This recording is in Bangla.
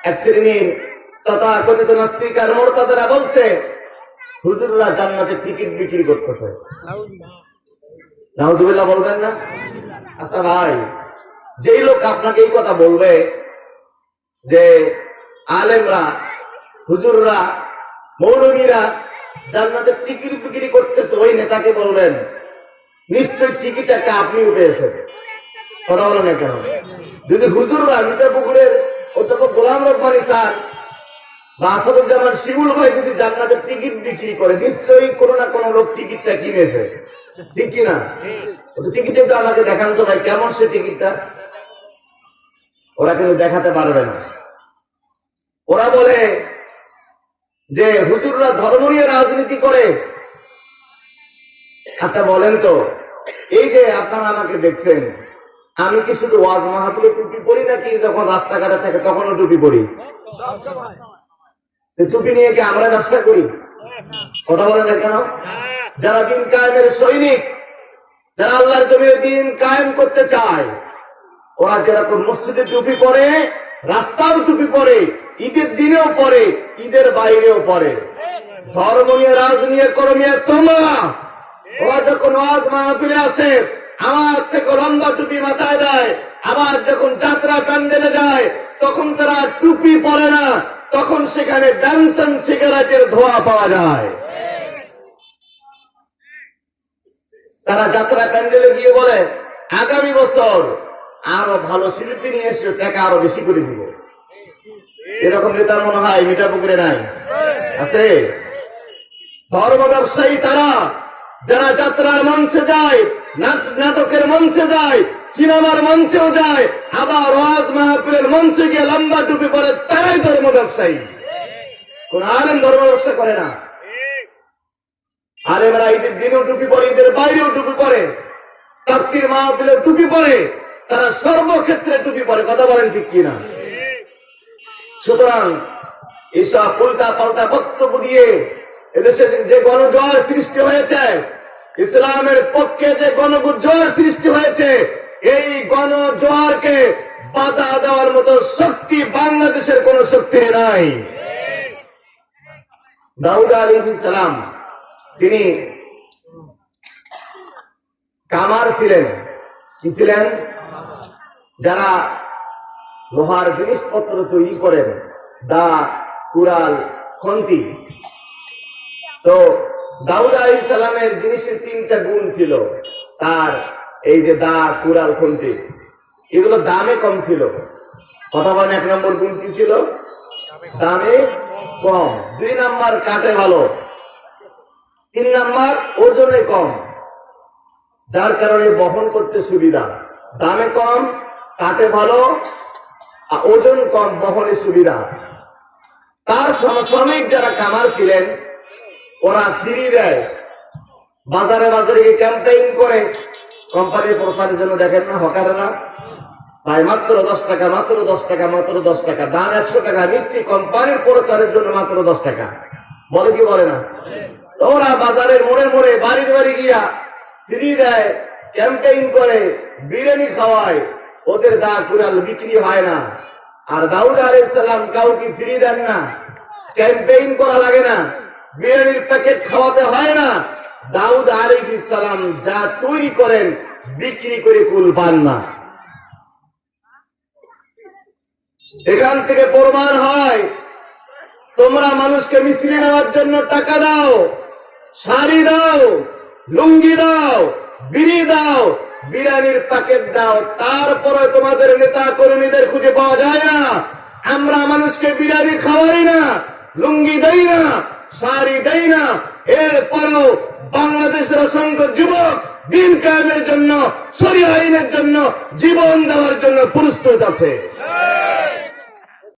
এক শ্রেণীর তথাকথিত নাস্তিক আর মোরতাদেরা বলছে হুজুররা জান্নাতের টিকিট বিক্রি করতেছে। নাউজুবিল্লাহ বলবেন না? আচ্ছা ভাই, যেই লোক আপনাকে এই কথা বলবে যে আলেমরা, হুজুররা, মৌলবীরা জান্নাতের টিকিট বিক্রি করতেছে, ওই নেতাকে বলবেন নিশ্চয় টিকিট একটা আপনিও পেয়েছেন। কথা বলেন না কেন? যদি হুজুররা মিঠাপুকুরের অধ্যাপক গোলাম রব্বানী স্যার বা আসাদুজ্জামান শিমুল ভাই যদি জান্নাতের টিকিট বিক্রি করে, নিশ্চয়ই কোনো না কোনো লোক টিকিটটা কিনেছে, ঠিক কিনা? টিকিটে তো আমাকে দেখান তো ভাই, কেমন সে টিকিটটা। ওরা কিন্তু দেখাতে পারবে না। ওরা বলে যে হুজুররা ধর্ম নিয়ে রাজনীতি করে। আচ্ছা বলেন তো, এই যে আপনারা আমাকে দেখছেন, আমি কি শুধু ওয়াজ মাহফিলে টুপি পরি নাকি যখন রাস্তাঘাটে থাকে তখনও টুপি পরি? টুপি নিয়ে কি আমরা ব্যবসা করি? কথা বলেন না কেন? যারা দিন কায়েমের সৈনিক, যারা আল্লাহর জমিনে দিন কায়েম করতে চায়, ওরা যেরকম মসজিদে টুপি পরে, রাস্তার টুপি পরে, ঈদের দিনেও পরে, ঈদের বাইরেও পরে। ধর্ম নিয়ে রাজনীতি কর্মীরা তোমরা, ওরা যখন ওয়াজ মাহফিলে আসে আমার থেকে লম্বা টুপি মাথায় দেয়, আবার যখন যাত্রা প্যান্ডেলে যায় তখন তারা টুপি পরে না, তখন সেখানে ডান্সন সিগারেটের ধোঁয়া পাওয়া যায়। তারা যাত্রা প্যান্ডেলে গিয়ে বলে আগামী বছর আরো ভালো শিল্পী নিয়ে এসে টাকা আরো বেশি করে দিব। এরকম নেতা মনে হয় মিঠাপুকুরে নাই? আছে? ধর্ম ব্যবসায়ী তারা, যারা যাত্রার মঞ্চে যায়, নাটকের মঞ্চে যায়, সিনেমার মঞ্চেও যায়, আবার ওয়াজ মাহফিলের মঞ্চে গিয়ে লম্বা টুপি পরে, তারাই ধর্ম ব্যবসায়ী। কোন আলেম ধর্ম ব্যবসা করে না। আলেমরা ঈদের দিনেও টুপি পরে, ঈদের বাইরেও টুপি পরে, তাফসীর মাহফিলের টুপি পরে, তারা সর্বক্ষেত্রে টুপি পরে। কথা বলেন ঠিক কিনা? সুতরাং এসব উল্টা পাল্টা বক্তব্য দিয়ে এদেশে যে গণজোয়ার সৃষ্টি হয়েছে, ইসলামের পক্ষে যে গণজোয়ার সৃষ্টি হয়েছে, এই গণজোয়ারকে বাধা দেওয়ার মতো শক্তি বাংলাদেশের কোন শক্তি নাই। দাউদ আলাইহিস সালাম তিনি কামার ছিলেন। কি ছিলেন? যারা লোহার জিনিসপত্র তৈরি করেন, দা, কুড়াল, খন্তি। তো দাউদ আলাইহিস সালামের জিনিসের তিনটা গুণ ছিল। তার এই যে দা, কুড়াল, খন্তি, এগুলো দামে কম ছিল। কথা বলেন, 1 নম্বর গুণ কি ছিল? দামে কম। 2 নম্বর কাটে ভালো। 3 নম্বর ওজনে কম, যার কারণে বহন করতে সুবিধা। দামে কম, কাটে ভালো, ওজন কম, বহনে সুবিধা। তার সমসাময়িক যারা কামার ছিলেন, ওরা ফ্রি দেয়, বাজারে বাজারে ক্যাম্পেইন করে কোম্পানির প্রচারের জন্য। দেখেন না হকারেরা ভাই, মাত্র 10 টাকা, মাত্র 10 টাকা, মাত্র 10 টাকা, দাম 100 টাকা নিচ্ছি কোম্পানির প্রচারের জন্য, মাত্র 10 টাকা। বলে কি বলে না? তো ওরা বাজারের মোড়ে মোড়ে, বাড়ি বাড়ি গিয়া ফ্রি দেয়, ক্যাম্পেইন করে, বিরিয়ানি খাওয়ায়। ওদের দা, কুড়াল বিক্রি হয় না। আর দাউদ আলাইহিস সালাম কাউকে ফ্রি দেন না, ক্যাম্পেইন করা লাগে না, বিরিয়ানির প্যাকেট খাওয়াতে হয় না। দাউদ আলাইহিস সালাম যা তৈরি করেন বিক্রি করে কুল পান না। এখান থেকে প্রমাণ হয়, তোমরা মানুষকে মিছিলে নেওয়ার জন্য টাকা দাও, শাড়ি দাও, লুঙ্গি দাও, বিড়ি দাও, বিরিয়ানির প্যাকেট দাও, তারপরে তোমাদের নেতা কর্মীদের খুঁজে পাওয়া যায় না। আমরা মানুষকে বিরিয়ানি খাওয়াই না, লুঙ্গি দেই না, শাড়ি দেই না, এরপরও বাংলাদেশের অসংখ্য যুবক দিন কায়েমের জন্য, শরিয়া আইনের জন্য জীবন দেওয়ার জন্য প্রস্তুত আছে।